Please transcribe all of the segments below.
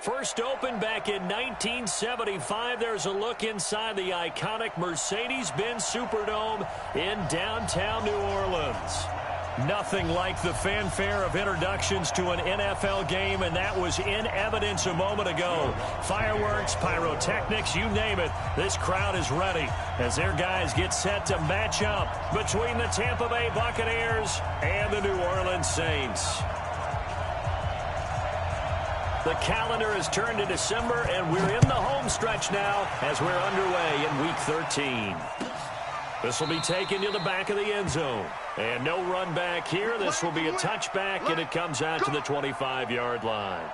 First opened back in 1975. There's a look inside the iconic Mercedes-Benz Superdome in downtown New Orleans. Nothing like the fanfare of introductions to an NFL game, and that was in evidence a moment ago. Fireworks, pyrotechnics, you name it. This crowd is ready as their guys get set to match up between the Tampa Bay Buccaneers and the New Orleans Saints. The calendar has turned to December, and we're in the home stretch now as we're underway in Week 13. This will be taken to the back of the end zone. And no run back here. This will be a touchback, and it comes out to the 25-yard line.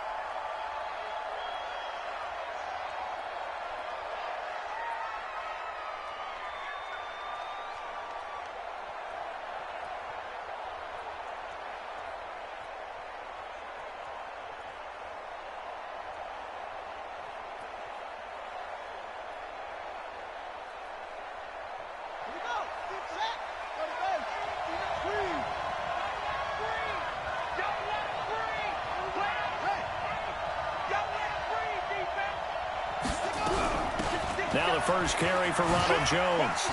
Now the first carry for Ronald Jones.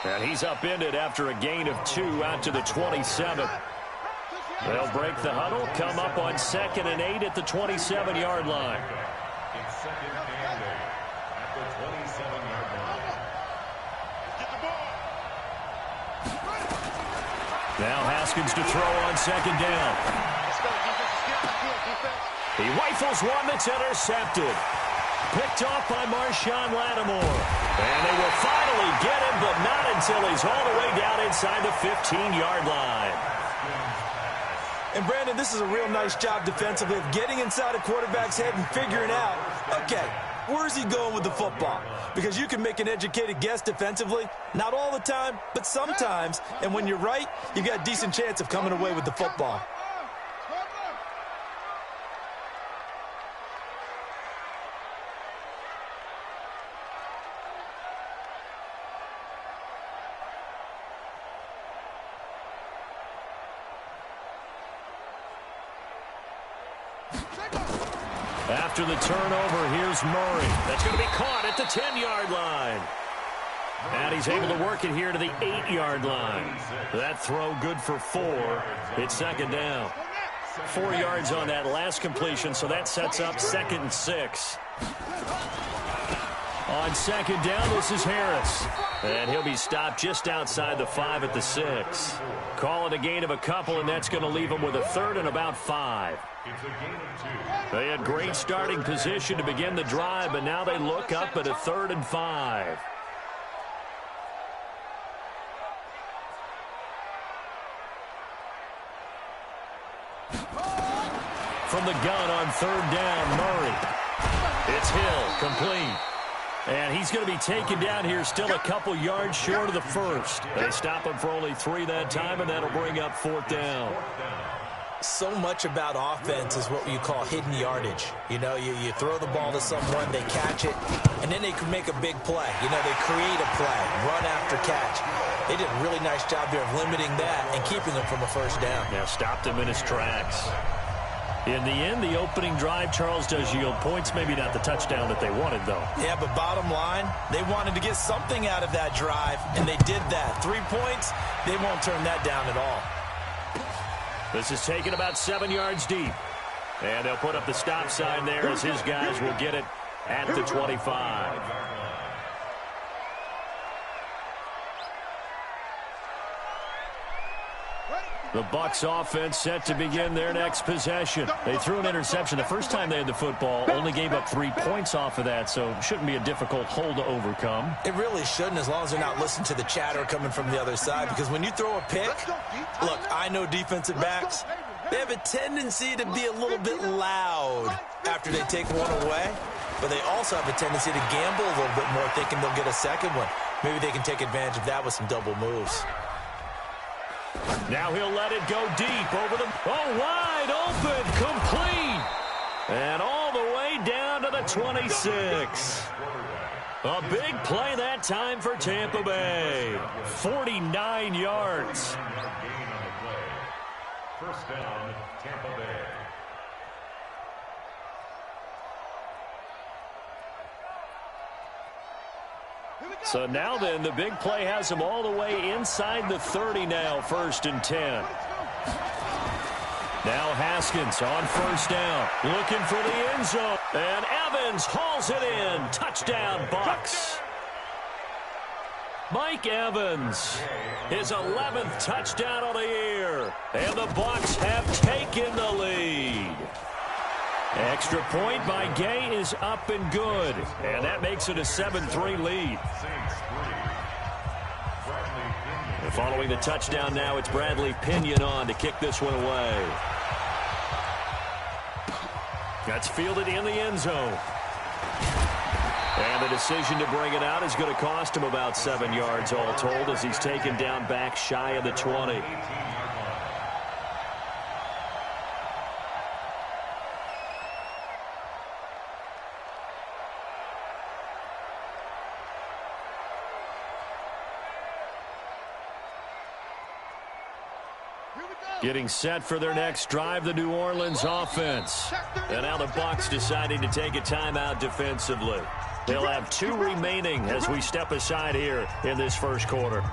And he's upended after a gain of 2 out to the 27. They'll break the huddle, come up on 2nd and 8 at the 27-yard line. It's 2nd and 8 at the 27-yard line. Now Haskins to throw on 2nd down. He rifles one that's intercepted. Picked off by Marshawn Lattimore. And they will finally get him, but not until he's all the way down inside the 15-yard line. And, Brandon, this is a real nice job defensively of getting inside a quarterback's head and figuring out, okay, where's he going with the football? Because you can make an educated guess defensively. Not all the time, but sometimes. And when you're right, you've got a decent chance of coming away with the football. After the turnover, here's Murray. That's going to be caught at the 10-yard line. And he's able to work it here to the 8-yard line. That throw good for 4. It's 2nd down. 4 yards on that last completion, so that sets up 2nd and 6. On 2nd down, this is Harris. And he'll be stopped just outside the 5 at the 6. Call it a gain of a couple, and that's going to leave him with a 3rd and about 5. It's a gain of 2. They had great starting position to begin the drive, but now they look up at a 3rd and 5. From the gun on 3rd down, Murray. It's Hill, complete. And he's going to be taken down here still a couple yards short of the 1st. They stop him for only 3 that time, and that'll bring up 4th down. So much about offense is what you call hidden yardage. You know, you throw the ball to someone, they catch it, and then they can make a big play. You know, they create a play, run after catch. They did a really nice job there of limiting that and keeping him from a 1st down. Now stopped him in his tracks. In the end, the opening drive, Charles, does yield points. Maybe not the touchdown that they wanted, though. Yeah, but bottom line, they wanted to get something out of that drive, and they did that. 3 points, they won't turn that down at all. This is taken about 7 yards deep. And they'll put up the stop sign there as his guys will get it at the 25. The Bucs offense set to begin their next possession. They threw an interception the first time they had the football, only gave up 3 points off of that, so it shouldn't be a difficult hole to overcome. It really shouldn't, as long as they're not listening to the chatter coming from the other side, because when you throw a pick, look, I know defensive backs, they have a tendency to be a little bit loud after they take one away, but they also have a tendency to gamble a little bit more, thinking they'll get a second one. Maybe they can take advantage of that with some double moves. Now he'll let it go deep over the... Oh, wide open, complete. And all the way down to the 26. A big play that time for Tampa Bay. 49 yards. 1st down, Tampa Bay. So now then, the big play has them all the way inside the 30 now, 1st and 10. Now Haskins on 1st down, looking for the end zone. And Evans hauls it in. Touchdown, Bucs. Mike Evans, his 11th touchdown of the year. And the Bucs have taken the lead. Extra point by Gay is up and good. And that makes it a 7-3 lead. And following the touchdown now, it's Bradley Pinion on to kick this one away. That's fielded in the end zone. And the decision to bring it out is going to cost him about 7 yards all told as he's taken down back shy of the 20. Getting set for their next drive, the New Orleans offense. And now the Bucs deciding to take a timeout defensively. They'll have 2 remaining as we step aside here in this first quarter.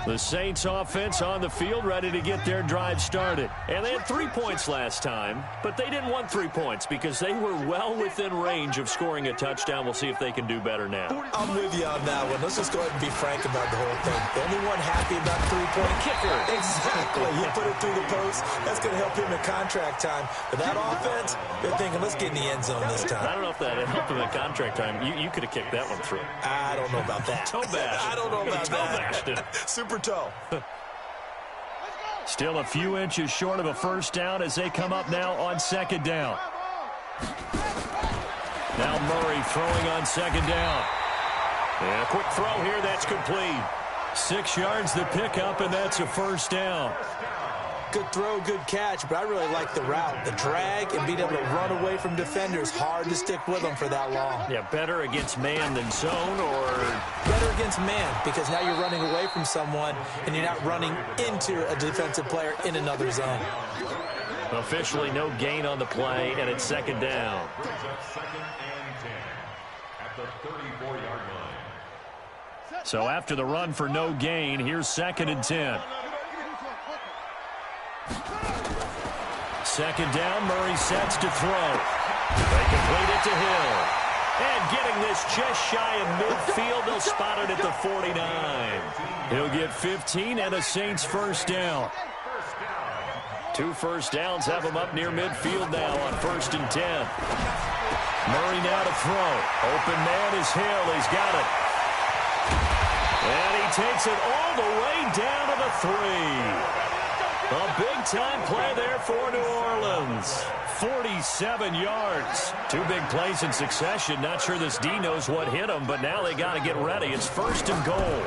The Saints offense on the field ready to get their drive started. And they had 3 points last time, but they didn't want 3 points because they were well within range of scoring a touchdown. We'll see if they can do better now. I'm with you on that one. Let's just go ahead and be frank about the whole thing. The only one happy about the 3-point kicker. Exactly. He put it through the post. That's going to help him in contract time. But that offense, they're thinking, let's get in the end zone this time. I don't know if that helped him in contract time. You could have kicked that one through. I don't know about that. Toe bash. I don't know about toe bashed it. Super toe. Still a few inches short of a first down as they come up now on 2nd down. Now Murray throwing on 2nd down. And a quick throw here, that's complete. 6 yards the pickup, and that's a first down. Good throw, good catch, but I really like the route. The drag and being able to run away from defenders. Hard to stick with them for that long. Yeah, better against man than zone, or better against man, because now you're running away from someone and you're not running into a defensive player in another zone. Officially no gain on the play, and it's 2nd down. So after the run for no gain, here's 2nd and 10. 2nd down, Murray sets to throw. They complete it to Hill. And getting this just shy of midfield, they'll spot it at the 49. He'll get 15 and a Saints first down. 2 first downs have him up near midfield now on 1st and 10. Murray now to throw. Open man is Hill. He's got it. And he takes it all the way down to the 3. A big-time play there for New Orleans. 47 yards. 2 big plays in succession. Not sure this D knows what hit him, but now they got to get ready. It's 1st and goal.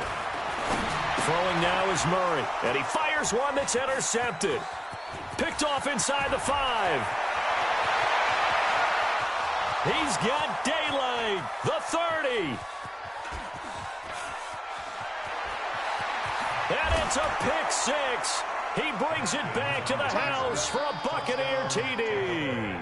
Throwing now is Murray, and he fires one that's intercepted. Picked off inside the 5. He's got daylight. The 30. And it's a pick 6. He brings it back to the house for a Buccaneer TD.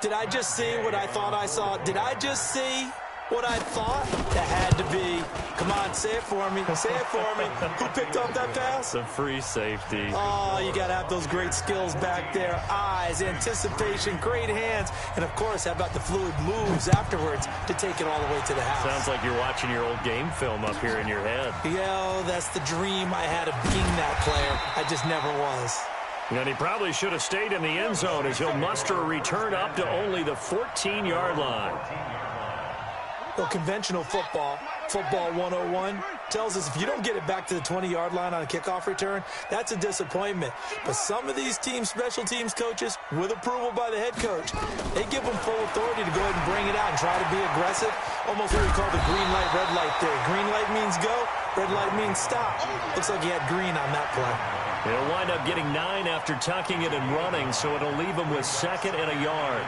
Did I just see what I thought I saw? Did I just see what I thought? That had to be. Come on, say it for me. Say it for me. Who picked up that pass? The free safety. Oh, you got to have those great skills back there. Eyes, anticipation, great hands. And, of course, how about the fluid moves afterwards to take it all the way to the house? Sounds like you're watching your old game film up here in your head. Yo, that's the dream I had of being that player. I just never was. And he probably should have stayed in the end zone as he'll muster a return up to only the 14-yard line. Well, conventional football 101, tells us if you don't get it back to the 20-yard line on a kickoff return, that's a disappointment. But some of these teams, special teams coaches, with approval by the head coach, they give them full authority to go ahead and bring it out and try to be aggressive. Almost what we call the green light, red light theory. Green light means go, red light means stop. Looks like he had green on that play. He'll wind up getting 9 after tucking it and running, so it'll leave him with 2nd and a yard.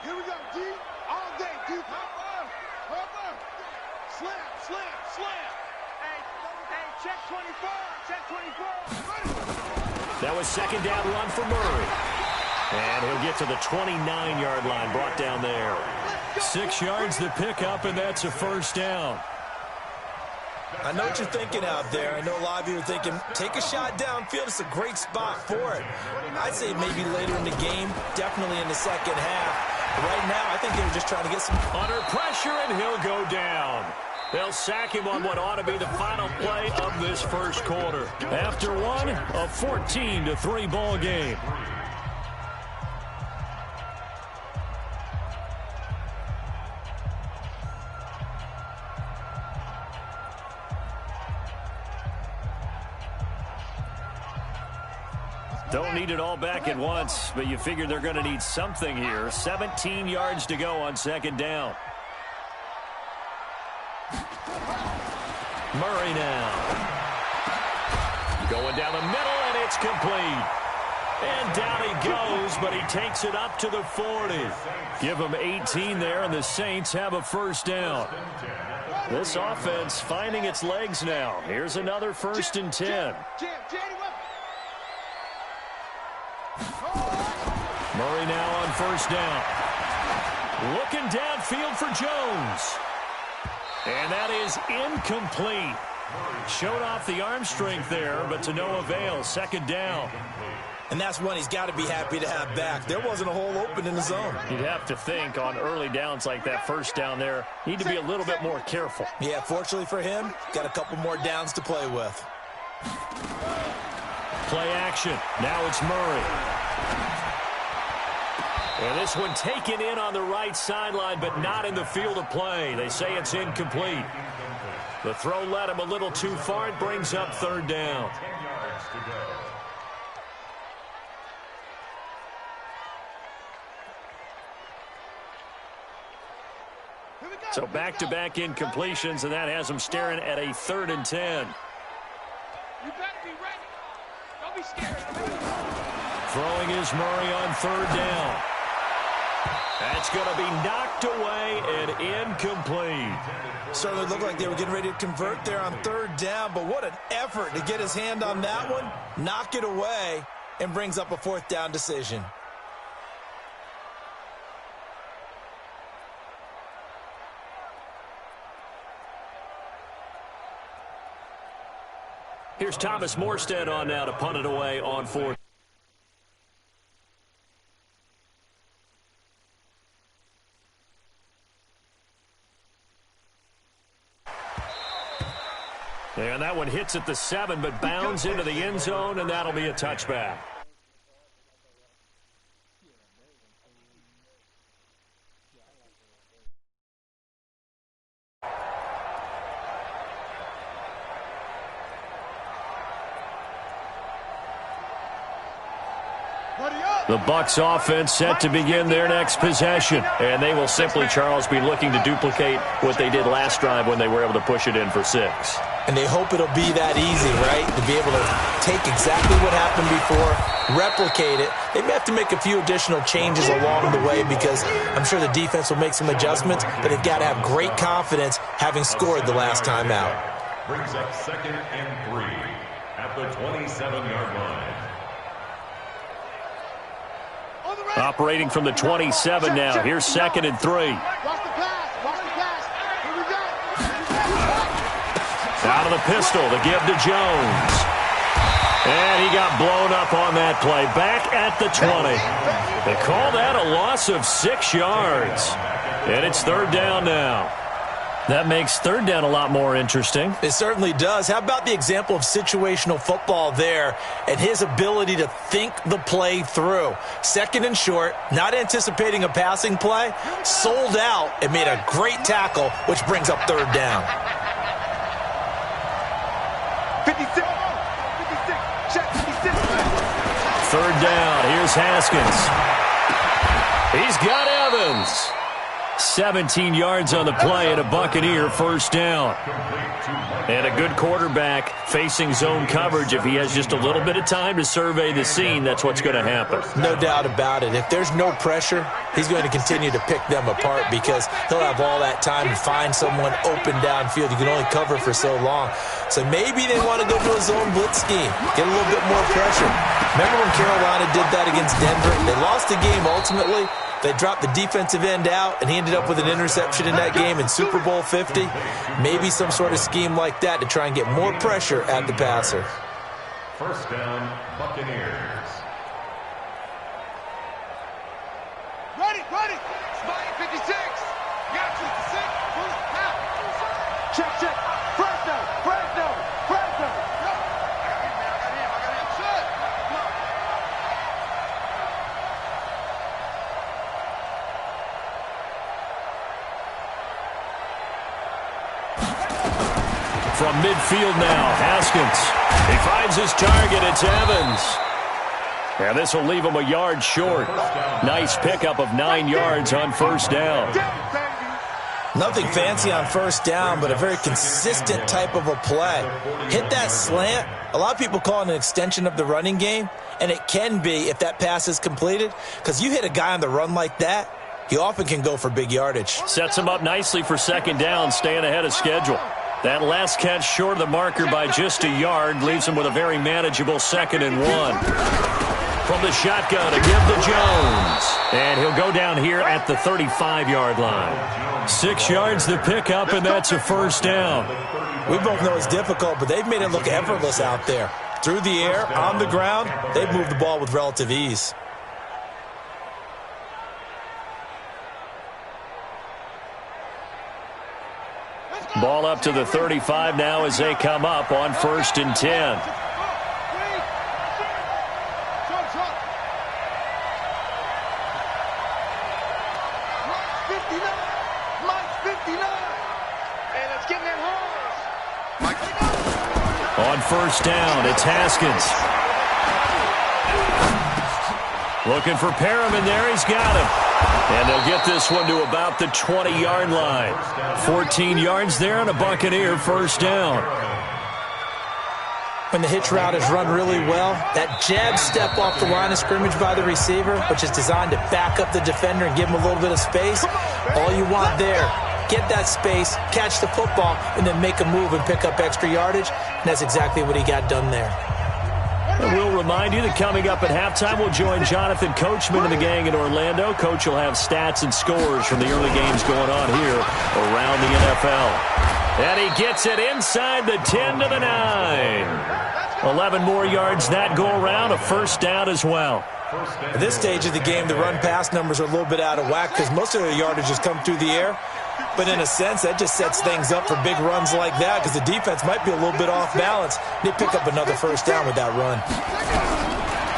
Here we go, D. All day, D. Hop up. Slam. Hey, check 24. Check 24. That was second down run for Murray. And he'll get to the 29-yard line, brought down there. 6 yards the pickup, and that's a first down. I know what you're thinking out there. I know a lot of you are thinking, take a shot downfield. It's a great spot for it. I'd say maybe later in the game, definitely in the second half. But right now, I think they were just trying to get some... Under pressure, and he'll go down. They'll sack him on what ought to be the final play of this first quarter. After one, a 14-3 ball game. Don't need it all back at once, but you figure they're going to need something here. 17 yards to go on second down. Murray now. Going down the middle, and it's complete. And down he goes, but he takes it up to the 40. Give him 18 there, and the Saints have a first down. This offense finding its legs now. Here's another 1st and 10. Murray now on first down. Looking downfield for Jones. And that is incomplete. Showed off the arm strength there, but to no avail. Second down. And that's one he's got to be happy to have back. There wasn't a hole open in the zone. You'd have to think on early downs like that first down there, need to be a little bit more careful. Yeah, fortunately for him, got a couple more downs to play with. Play action. Now it's Murray. And this one taken in on the right sideline, but not in the field of play. They say it's incomplete. The throw led him a little too far. It brings up third down. 10 yards to go. So back-to-back incompletions, and that has him staring at a 3rd and 10. You better be ready. Don't be scared. Throwing is Murray on 3rd down. That's going to be knocked away and incomplete. Certainly looked like they were getting ready to convert there on 3rd down, but what an effort to get his hand on that one, knock it away, and brings up a 4th down decision. Here's Thomas Morstead on now to punt it away on 4th. And that one hits at the 7, but bounds into the end zone, and that'll be a touchback. The Bucs offense set to begin their next possession, and they will simply, Charles, be looking to duplicate what they did last drive when they were able to push it in for 6. And they hope it'll be that easy, right? To be able to take exactly what happened before, replicate it. They may have to make a few additional changes along the way because I'm sure the defense will make some adjustments, but they've got to have great confidence having scored the last time out. Brings up 2nd and 3 at the 27-yard line. Operating from the 27 now. Here's 2nd and 3. Watch the pass. Here we go. Out of the pistol, the give to Jones. And he got blown up on that play. Back at the 20. They call that a loss of 6 yards. And it's 3rd down now. That makes 3rd down a lot more interesting. It certainly does. How about the example of situational football there and his ability to think the play through? 2nd and short, not anticipating a passing play, sold out and made a great tackle, which brings up 3rd down. 56. Check 56. 3rd down. Here's Haskins. He's got Evans. 17 yards on the play and a Buccaneer first down. And a good quarterback facing zone coverage. If he has just a little bit of time to survey the scene, that's what's going to happen. No doubt about it. If there's no pressure, he's going to continue to pick them apart because he'll have all that time to find someone open downfield. You can only cover for so long. So maybe they want to go to a zone blitz scheme, get a little bit more pressure. Remember when Carolina did that against Denver? They lost the game ultimately. They dropped the defensive end out, and he ended up with an interception in that game in Super Bowl 50. Maybe some sort of scheme like that to try and get more pressure at the passer. First down, Buccaneers. Ready. Spike 56. Got you. 6. Out. Check. First down. I got him. Shut. From midfield now, Haskins. He finds his target. It's Evans. And this will leave him a yard short. Nice pickup of 9 yards on first down. Nothing fancy on first down, but a very consistent type of a play. Hit that slant. A lot of people call it an extension of the running game, and it can be if that pass is completed, because you hit a guy on the run like that, he often can go for big yardage. Sets him up nicely for second down, staying ahead of schedule. That last catch short of the marker by just a yard leaves him with a very manageable 2nd and 1. From the shotgun to give to Jones. And he'll go down here at the 35-yard line. 6 yards to pick up, and that's a first down. We both know it's difficult, but they've made it look effortless out there. Through the air, on the ground, they've moved the ball with relative ease. Ball up to the 35 now as they come up on 1st and 10. On first down, it's Haskins. Looking for Perriman there. He's got him. And they'll get this one to about the 20-yard line. 14 yards there and a Buccaneer first down. When the hitch route is run really well, that jab step off the line of scrimmage by the receiver, which is designed to back up the defender and give him a little bit of space, all you want there, get that space, catch the football, and then make a move and pick up extra yardage, and that's exactly what he got done there. And we'll remind you that coming up at halftime, we'll join Jonathan Coachman and the gang in Orlando. Coach will have stats and scores from the early games going on here around the NFL. And he gets it inside the 10 to the 9. 11 more yards that go around, a first down as well. At this stage of the game, the run-pass numbers are a little bit out of whack because most of the yardage has come through the air. But in a sense, that just sets things up for big runs like that because the defense might be a little bit off balance. They pick up another first down with that run.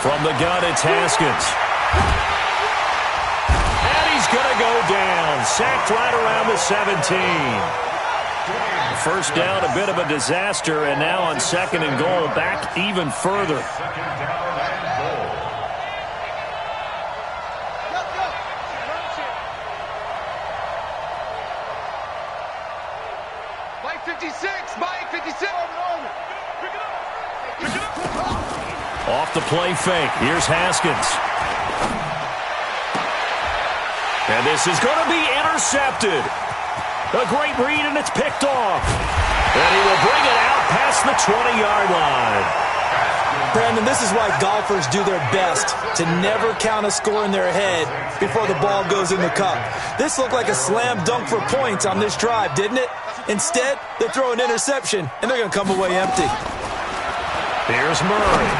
From the gun, it's Haskins. And he's going to go down. Sacked right around the 17. First down, a bit of a disaster, and now on 2nd and goal, back even further. Off the play fake. Here's Haskins. And this is going to be intercepted. A great read, and it's picked off. And he will bring it out past the 20-yard line. Brandon, this is why golfers do their best to never count a score in their head before the ball goes in the cup. This looked like a slam dunk for points on this drive, didn't it? Instead, they throw an interception, and they're going to come away empty. Here's Murray.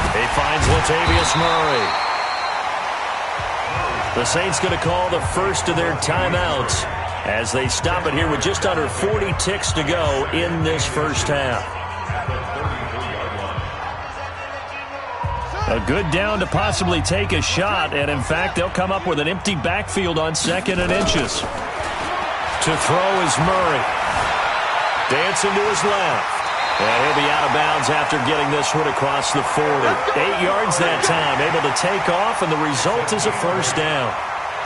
He finds Latavius Murray. The Saints going to call the first of their timeouts as they stop it here with just under 40 ticks to go in this first half. A good down to possibly take a shot, and in fact, they'll come up with an empty backfield on 2nd and inches. To throw is Murray. Dancing to his left. And he'll be out of bounds after getting this one across the 40. 8 yards that time, able to take off, and the result is a first down.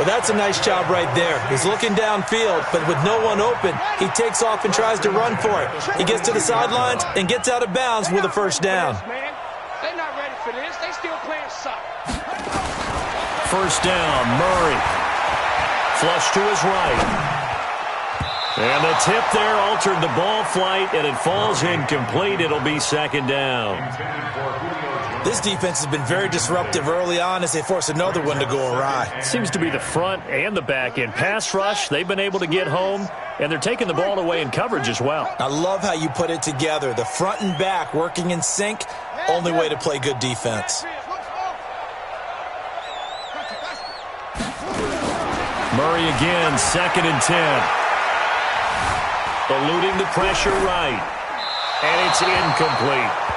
Well, that's a nice job right there. He's looking downfield, but with no one open, he takes off and tries to run for it. He gets to the sidelines and gets out of bounds with a first down. They're not ready for this. They still playing soccer. First down, Murray. Flush to his right. And the tip there altered the ball flight, and it falls incomplete. It'll be second down. This defense has been very disruptive early on as they force another one to go awry. It seems to be the front and the back end. Pass rush, they've been able to get home, and they're taking the ball away in coverage as well. I love how you put it together. The front and back working in sync, only way to play good defense. Murray again, 2nd and 10. Eluding the pressure right. And it's incomplete.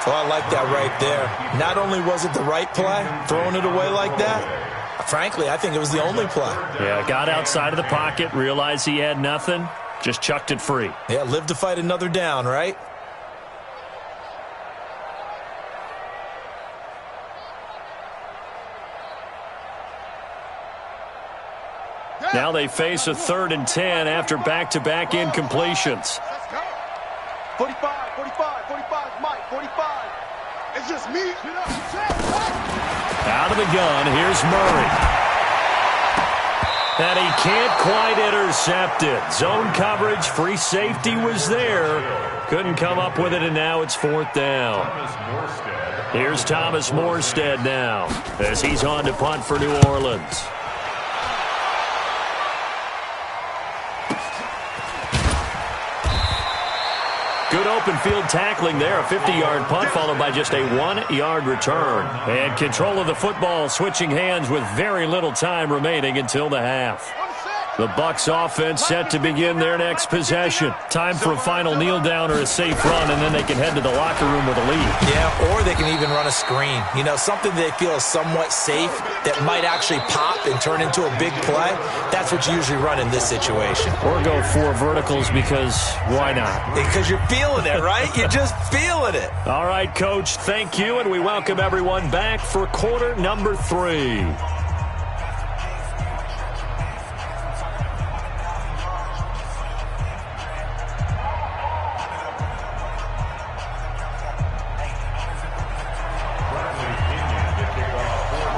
Oh, I like that right there. Not only was it the right play, throwing it away like that, frankly, I think it was the only play. Yeah, got outside of the pocket, realized he had nothing, just chucked it free. Yeah, live to fight another down, right? Now they face a 3rd and 10 after back-to-back incompletions. 45, 45, 45, Mike, 45. It's just me. Out of the gun, here's Murray. And he can't quite intercept it. Zone coverage, free safety was there. Couldn't come up with it, and now it's 4th down. Here's Thomas Morstead now as he's on to punt for New Orleans. Good open field tackling there. A 50-yard punt followed by just a 1-yard return. And control of the football switching hands with very little time remaining until the half. The Bucs offense set to begin their next possession. Time for a final kneel down or a safe run, and then they can head to the locker room with a lead. Yeah, or they can even run a screen. You know, something they feel is somewhat safe that might actually pop and turn into a big play. That's what you usually run in this situation. Or go 4 verticals because why not? Because you're feeling it, right? You're just feeling it. All right, Coach, thank you, and we welcome everyone back for quarter number 3.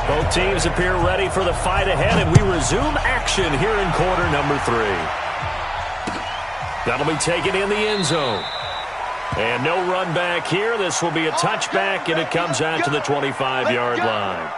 Both teams appear ready for the fight ahead, and we resume action here in quarter number 3. That'll be taken in the end zone. And no run back here. This will be a touchback, and it comes out to the 25-yard line.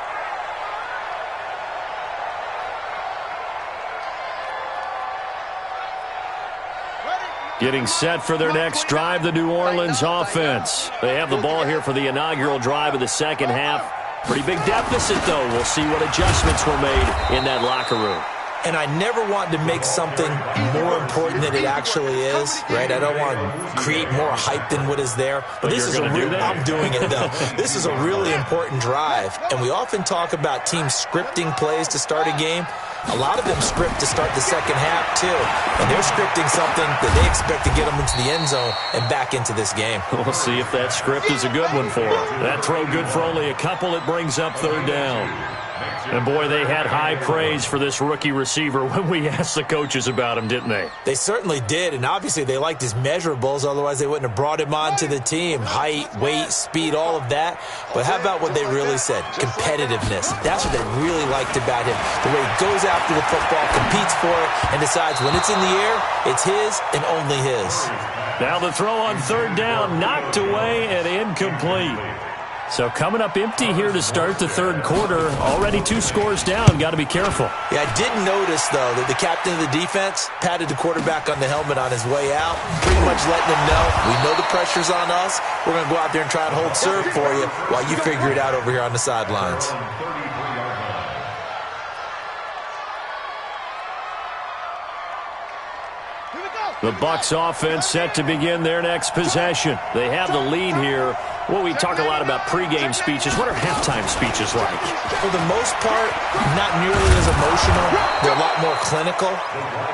Getting set for their next drive, the New Orleans offense. They have the ball here for the inaugural drive of the second half. Pretty big deficit, though. We'll see what adjustments were made in that locker room. And I never want to make something more important than it actually is, right? I don't want to create more hype than what is there. But this is I'm doing it, though. This is a really important drive. And we often talk about teams scripting plays to start a game. A lot of them script to start the second half, too. And they're scripting something that they expect to get them into the end zone and back into this game. We'll see if that script is a good one for them. That throw good for only a couple. It brings up 3rd down. And, boy, they had high praise for this rookie receiver when we asked the coaches about him, didn't they? They certainly did, and obviously they liked his measurables. Otherwise, they wouldn't have brought him onto the team. Height, weight, speed, all of that. But how about what they really said? Competitiveness. That's what they really liked about him. The way he goes after the football, competes for it, and decides when it's in the air, it's his and only his. Now the throw on 3rd down, knocked away and incomplete. So coming up empty here to start the 3rd quarter. Already 2 scores down. Got to be careful. Yeah, I did notice, though, that the captain of the defense patted the quarterback on the helmet on his way out, pretty much letting him know, we know the pressure's on us. We're going to go out there and try and hold serve for you while you figure it out over here on the sidelines. The Bucs offense set to begin their next possession. They have the lead here. Well, we talk a lot about pregame speeches. What are halftime speeches like? For the most part, not nearly as emotional. They're a lot more clinical.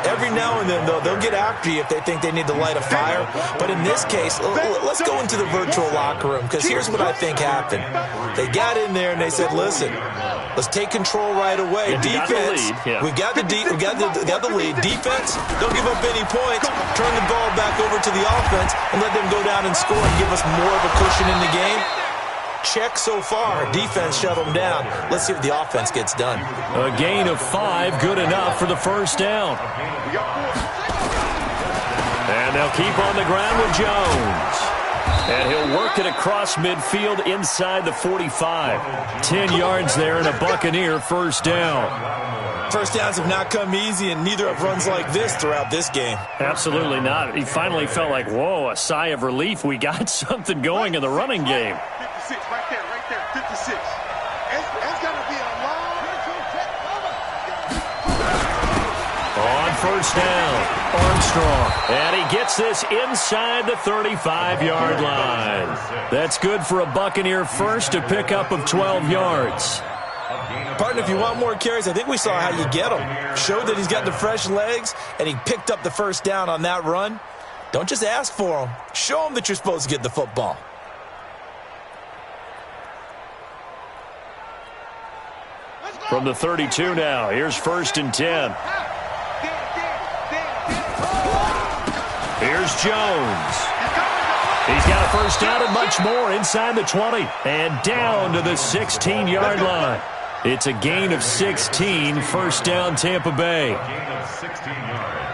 Every now and then, though, they'll get after you if they think they need to light a fire. But in this case, let's go into the virtual locker room, because here's what I think happened. They got in there and they said, listen, Let's take control right away. Defense, we got the lead. Defense, don't give up any points. Turn the ball back over to the offense and let them go down and score and give us more of a cushion in the game. Check so far. Defense shut them down. Let's see if the offense gets done. A gain of 5, good enough for the first down. And they'll keep on the ground with Jones. And he'll work it across midfield inside the 45. 10 yards there and a Buccaneer first down. First downs have not come easy, and neither have runs like this throughout this game. Absolutely not. He finally felt like, whoa, a sigh of relief. We got something going in the running game. 56, right there, 56. It's going to be a long... On first down, Armstrong. And he gets this inside the 35-yard line. That's good for a Buccaneer first, a pickup of 12 yards. Partner, if you want more carries, I think we saw how you get him. Showed that he's got the fresh legs, and he picked up the first down on that run. Don't just ask for him. Show him that you're supposed to get the football. From the 32 now, here's first and 10. Here's Jones. He's got a first down and much more inside the 20. And down to the 16-yard line. It's a gain of 16, first down Tampa Bay.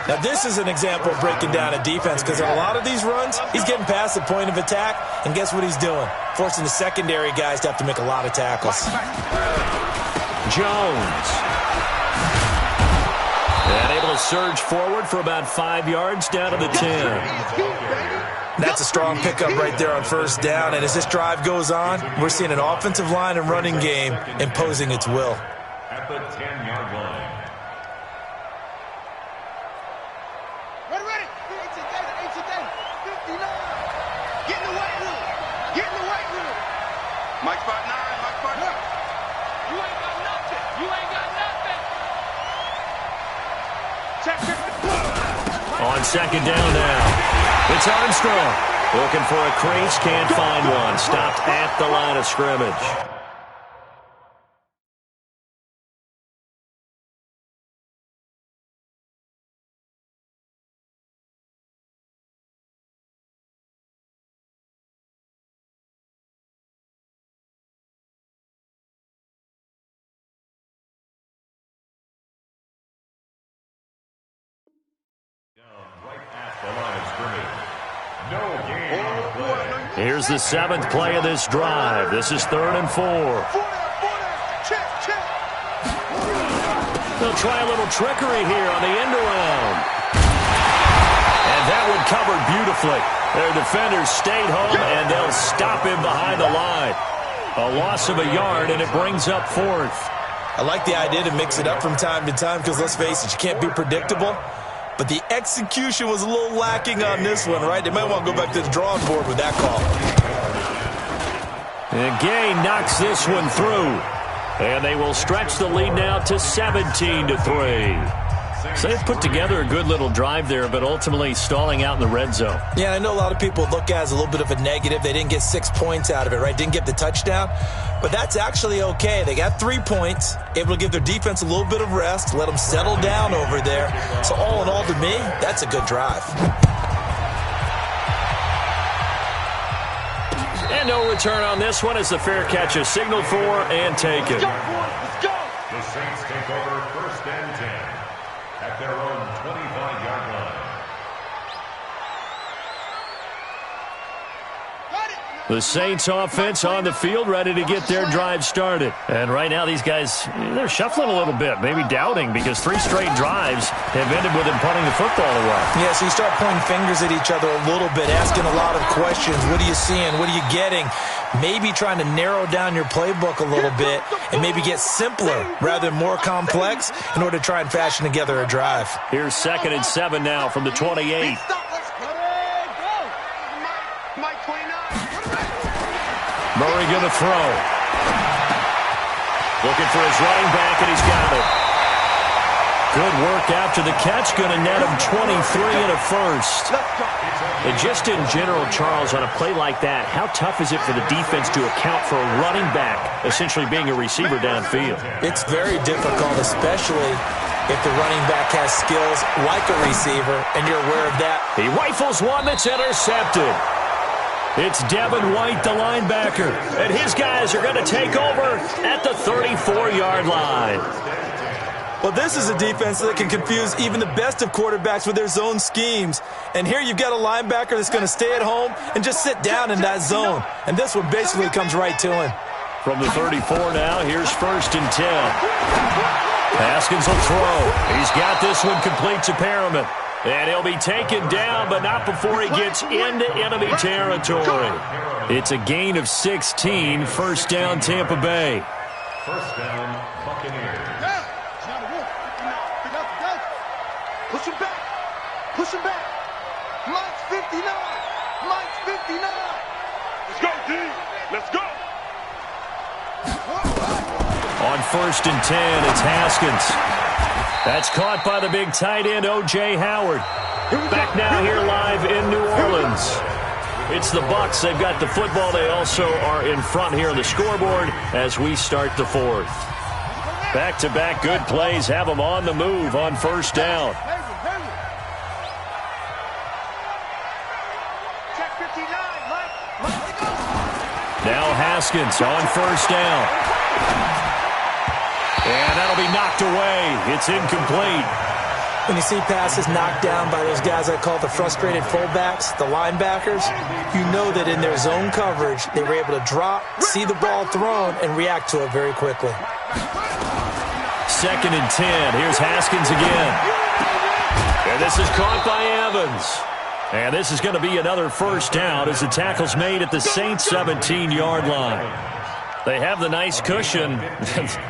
Now this is an example of breaking down a defense, because in a lot of these runs, he's getting past the point of attack, and guess what he's doing? Forcing the secondary guys to have to make a lot of tackles. Jones. And able to surge forward for about 5 yards down to the 10. That's a strong pickup right there on first down, and as this drive goes on, we're seeing an offensive line and running game imposing its will. At the 10-yard line. Ready. 59. Get in the weight room. Mike 5'9", Mike 5'9". You ain't got nothing. On second down now, it's Armstrong. Looking for a crease, can't find one. Stopped at the line of scrimmage. Here's the 7th play of this drive. This is 3rd and 4. They'll try a little trickery here on the end around. And that one covered beautifully. Their defenders stayed home, and they'll stop him behind the line. A loss of a yard, and it brings up 4th. I like the idea to mix it up from time to time, because let's face it, you can't be predictable. But the execution was a little lacking on this one, right? They might want to go back to the drawing board with that call. And Gay knocks this one through. And they will stretch the lead now to 17-3. So they've put together a good little drive there, but ultimately stalling out in the red zone. Yeah, I know a lot of people look at it as a little bit of a negative. They didn't get 6 points out of it, right? Didn't get the touchdown. But that's actually okay. They got 3 points, able to give their defense a little bit of rest, let them settle down over there. So all in all, to me, that's a good drive. And no return on this one as the fair catch is signaled for and taken. Let's go. The Saints take over 1st and 10 at their own 25-yard line. The Saints offense on the field, ready to get their drive started. And right now these guys, they're shuffling a little bit, maybe doubting, because 3 straight drives have ended with them punting the football away. Yeah, so you start pointing fingers at each other a little bit, asking a lot of questions. What are you seeing? What are you getting? Maybe trying to narrow down your playbook a little bit and maybe get simpler rather than more complex in order to try and fashion together a drive. Here's 2nd and 7 now from the 28. Murray going to throw. Looking for his running back, and he's got it. Good work after the catch. Going to net him 23 and a first. And just in general, Charles, on a play like that, how tough is it for the defense to account for a running back essentially being a receiver downfield? It's very difficult, especially if the running back has skills like a receiver, and you're aware of that. He rifles one that's intercepted. It's Devin White, the linebacker, and his guys are going to take over at the 34-yard line. Well, this is a defense that can confuse even the best of quarterbacks with their zone schemes. And here you've got a linebacker that's going to stay at home and just sit down in that zone. And this one basically comes right to him. From the 34 now, here's 1st and 10. Haskins will throw. He's got this one complete to Perriman. And he'll be taken down, but not before he gets into enemy territory. It's a gain of 16, 1st down Tampa Bay. 1st down, Buccaneers. Push him back. Push him back. Mike's 59. Mike's 59. Let's go, D. Let's go. On 1st and 10, it's Haskins. That's caught by the big tight end, O.J. Howard. Back now here live in New Orleans. It's the Bucs. They've got the football. They also are in front here on the scoreboard as we start the 4th. Back-to-back good plays have them on the move on 1st down. Now Haskins on 1st down. And that'll be knocked away. It's incomplete. When you see passes knocked down by those guys I call the frustrated fullbacks, the linebackers, you know that in their zone coverage, they were able to drop, see the ball thrown, and react to it very quickly. 2nd and 10. Here's Haskins again. And this is caught by Evans. And this is going to be another 1st down as the tackle's made at the Saints' 17-yard line. They have the nice cushion.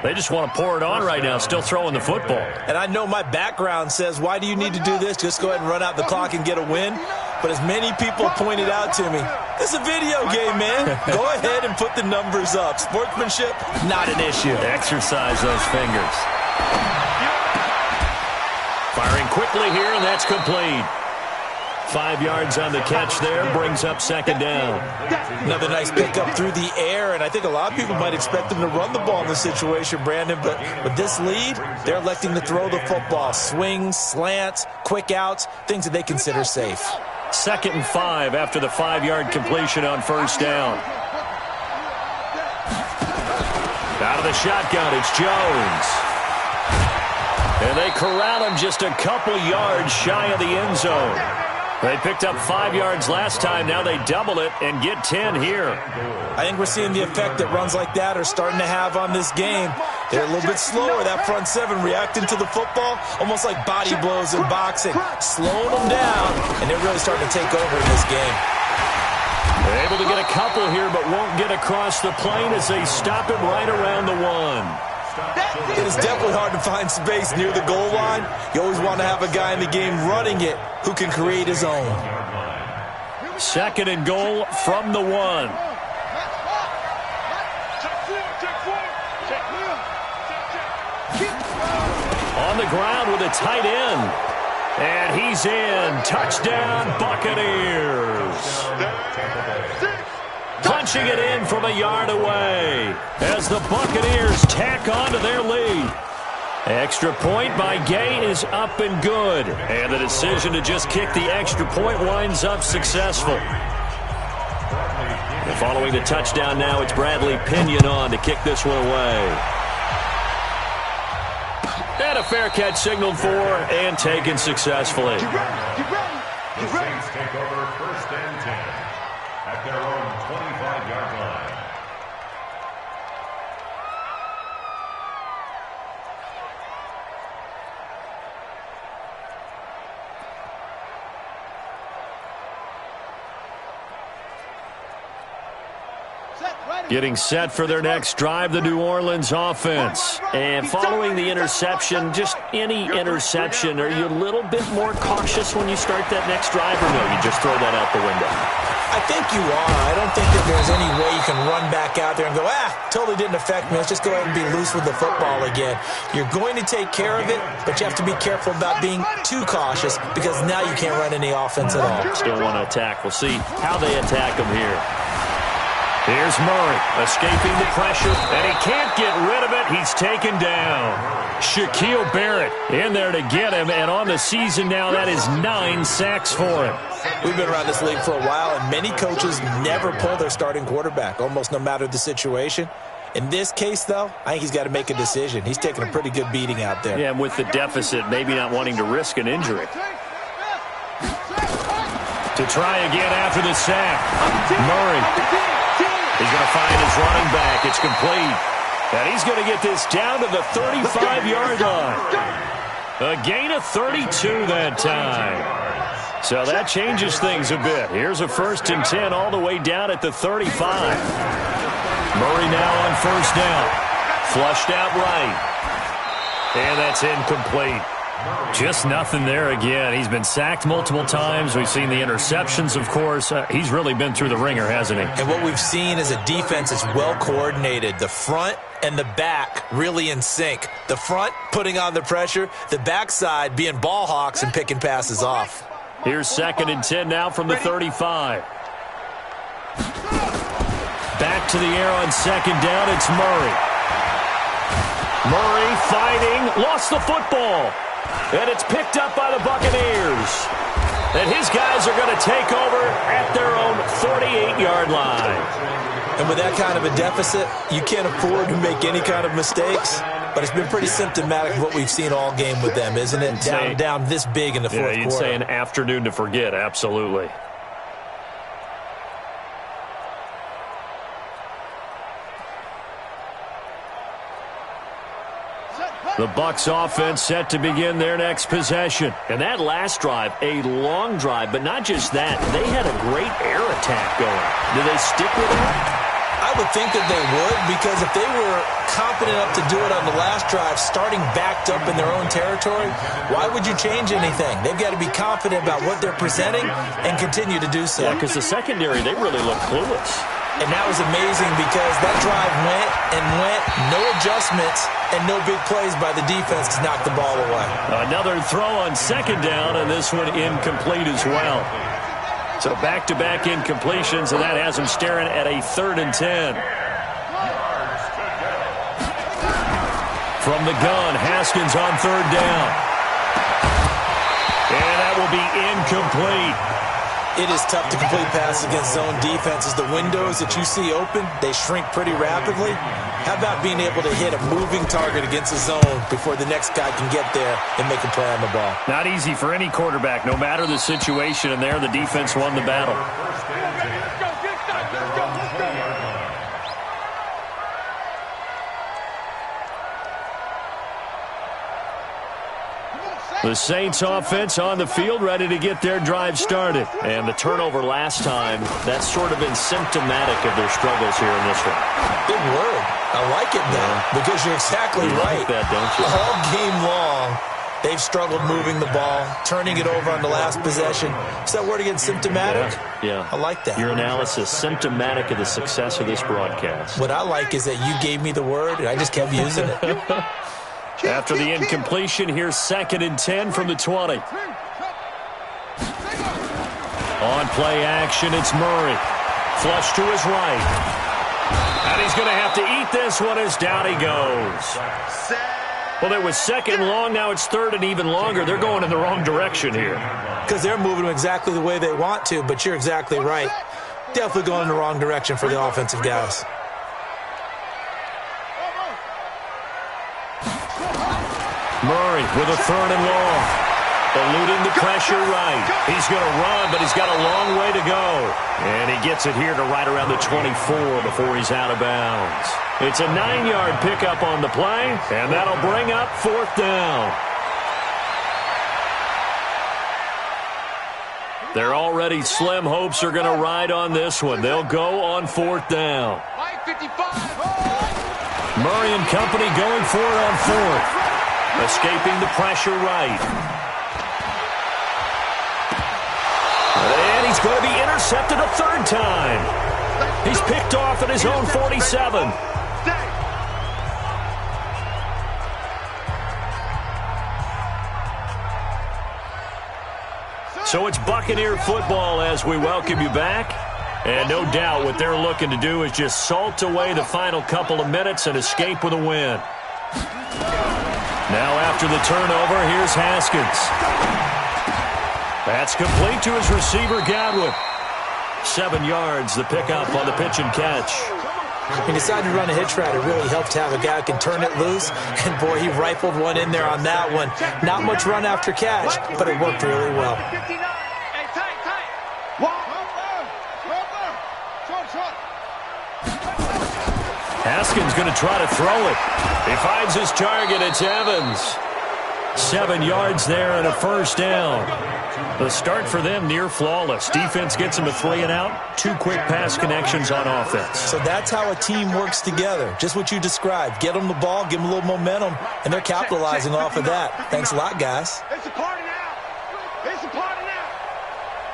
They just want to pour it on right now, still throwing the football. And I know my background says, why do you need to do this? Just go ahead and run out the clock and get a win. But as many people pointed out to me, it's a video game, man. Go ahead and put the numbers up. Sportsmanship, not an issue. Exercise those fingers. Firing quickly here, and that's complete. 5 yards on the catch there, brings up 2nd down. Another nice pickup through the air, and I think a lot of people might expect them to run the ball in this situation, Brandon, but with this lead, they're electing to throw the football. Swings, slants, quick outs, things that they consider safe. 2nd and 5 after the 5-yard completion on 1st down. Out of the shotgun, it's Jones. And they corral him just a couple yards shy of the end zone. They picked up 5 yards last time. Now they double it and get 10 here. I think we're seeing the effect that runs like that are starting to have on this game. They're a little bit slower, that front 7, reacting to the football, almost like body blows in boxing, slowing them down, and they're really starting to take over in this game. They're able to get a couple here, but won't get across the plane as they stop him right around the 1. It is definitely hard to find space near the goal line. You always want to have a guy in the game running it who can create his own. 2nd and goal from the 1. On the ground with a tight end. And he's in. Touchdown, Buccaneers. Punching it in from a yard away as the Buccaneers tack on to their lead. Extra point by Gay is up and good. And the decision to just kick the extra point winds up successful. And following the touchdown now, it's Bradley Pinion on to kick this one away. And a fair catch signaled for and taken successfully. The Saints take over 1st and 10 at their own 25-yard line. Getting set for their next drive, the New Orleans offense. And following the interception, just any interception, are you a little bit more cautious when you start that next drive, or no, you just throw that out the window? I think you are. I don't think that there's any way you can run back out there and go, totally didn't affect me. Let's just go ahead and be loose with the football again. You're going to take care of it, but you have to be careful about being too cautious because now you can't run any offense at all. Still want to attack. We'll see how they attack him here. Here's Murray, escaping the pressure, and he can't get rid of it. He's taken down. Shaquille Barrett in there to get him, and on the season now, that is 9 sacks for him. We've been around this league for a while, and many coaches never pull their starting quarterback, almost no matter the situation. In this case, though, I think he's got to make a decision. He's taking a pretty good beating out there. Yeah, and with the deficit, maybe not wanting to risk an injury. To try again after the sack. Murray. He's going to find his running back. It's complete. And he's going to get this down to the 35-yard line. A gain of 32 that time. So that changes things a bit. Here's a 1st and 10 all the way down at the 35. Murray now on 1st down. Flushed out right. And that's incomplete. Just nothing there again. He's been sacked multiple times. We've seen the interceptions, of course. He's really been through the ringer, hasn't he? And what we've seen is a defense that's well coordinated. The front and the back really in sync. The front putting on the pressure. The backside being ball hawks and picking passes off. Here's 2nd and 10 now from the 35. Back to the air on 2nd down. It's Murray. Murray fighting. Lost the football. And it's picked up by the Buccaneers. And his guys are going to take over at their own 48-yard line. And with that kind of a deficit, you can't afford to make any kind of mistakes. But it's been pretty symptomatic of what we've seen all game with them, isn't it? Down this big in the fourth quarter. You'd say an afternoon to forget, absolutely. The Bucs offense set to begin their next possession. And that last drive, a long drive, but not just that. They had a great air attack going. Do they stick with it? I would think that they would, because if they were confident enough to do it on the last drive, starting backed up in their own territory, why would you change anything? They've got to be confident about what they're presenting and continue to do so. Yeah, because the secondary, they really look clueless. And that was amazing because that drive went and went, no adjustments, and no big plays by the defense to knock the ball away. Another throw on 2nd down, and this one incomplete as well. So back-to-back incompletions, and that has him staring at a 3rd and 10. From the gun, Haskins on 3rd down. And that will be incomplete. It is tough to complete passes against zone defenses. The windows that you see open, they shrink pretty rapidly. How about being able to hit a moving target against a zone before the next guy can get there and make a play on the ball? Not easy for any quarterback, no matter the situation, and there the defense won the battle. The Saints offense on the field, ready to get their drive started. And the turnover last time, that's sort of been symptomatic of their struggles here in this one. Good word. I like it now, because you're exactly right. Like that, don't you? All game long, they've struggled moving the ball, turning it over on the last possession. Is that word again, symptomatic? Yeah. I like that. Your analysis, symptomatic of the success of this broadcast. What I like is that you gave me the word, and I just kept using it. After the incompletion, here's 2nd and 10 from the 20. On play action, it's Murray. Flush to his right. And he's going to have to eat this one as down he goes. Well, it was 2nd long, now it's 3rd and even longer. They're going in the wrong direction here. Because they're moving exactly the way they want to, but you're exactly right. Definitely going in the wrong direction for the offensive guys. Murray with a 3rd and long. Eluding the pressure right. He's going to run, but he's got a long way to go. And he gets it here to right around the 24 before he's out of bounds. It's a 9-yard pickup on the play, and that'll bring up 4th down. Their already slim hopes are going to ride on this one. They'll go on 4th down. Murray and company going for it on 4th. Escaping the pressure right. And he's going to be intercepted a third time. He's picked off at his own 47. So it's Buccaneer football as we welcome you back. And no doubt what they're looking to do is just salt away the final couple of minutes and escape with a win. Now after the turnover, here's Haskins. That's complete to his receiver, Godwin. 7 yards, the pickup on the pitch and catch. He decided to run a hitch route. It really helped to have a guy who can turn it loose. And, boy, he rifled one in there on that one. Not much run after catch, but it worked really well. Haskins going to try to throw it. He finds his target. It's Evans. 7 yards there and a first down. The start for them near flawless. Defense gets them a 3 and out. 2 quick pass connections on offense. So that's how a team works together. Just what you described. Get them the ball, give them a little momentum, and they're capitalizing off of that. Thanks a lot, guys. It's a party now. It's a party now.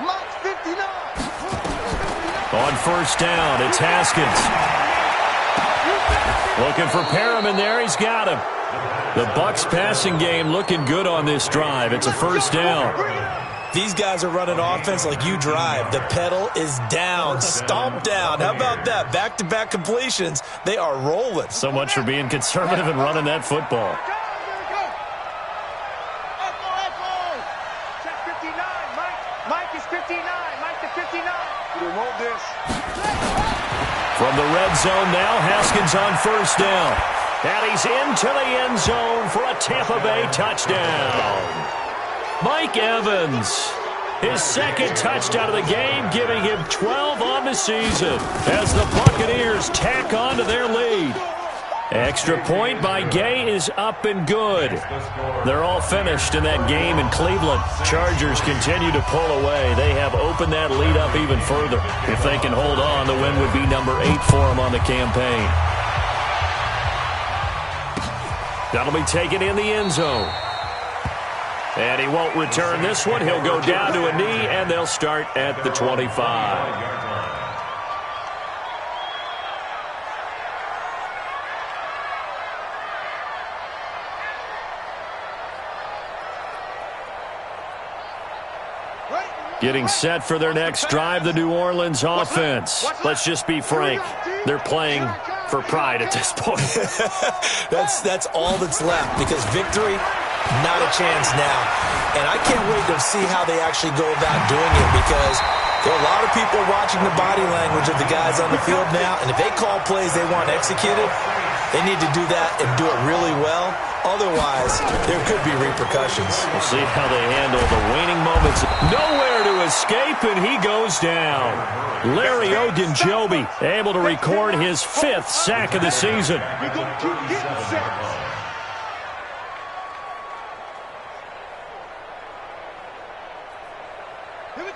Mike's 59. On first down, it's Haskins. Looking for Perriman there. He's got him. The Bucs passing game looking good on this drive. It's a first down. These guys are running offense like you drive. The pedal is down, stomped down. How about that? Back-to-back completions. They are rolling. So much for being conservative and running that football. Check 59. Mike is 59. Mike to 59. We roll this. From the red zone now, Haskins on first down. And he's into the end zone for a Tampa Bay touchdown. Mike Evans, his second touchdown of the game, giving him 12 on the season as the Buccaneers tack on to their lead. Extra point by Gay is up and good. They're all finished in that game in Cleveland. Chargers continue to pull away. They have opened that lead up even further. If they can hold on, the win would be number 8 for them on the campaign. That'll be taken in the end zone. And he won't return this one. He'll go down to a knee, and they'll start at the 25. Getting set for their next drive, the New Orleans offense. Let's just be frank. They're playing for pride at this point. That's all that's left, because victory, not a chance now. And I can't wait to see how they actually go about doing it, because there are a lot of people watching the body language of the guys on the field now, and if they call plays they want executed, they need to do that and do it really well. Otherwise, there could be repercussions. We'll see how they handle the waning moments. Nowhere to escape, and he goes down. Larry Ogunjobi able to record his 5th sack of the season.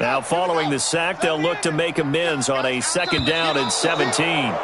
Now, following the sack, they'll look to make amends on a 2nd down and 17.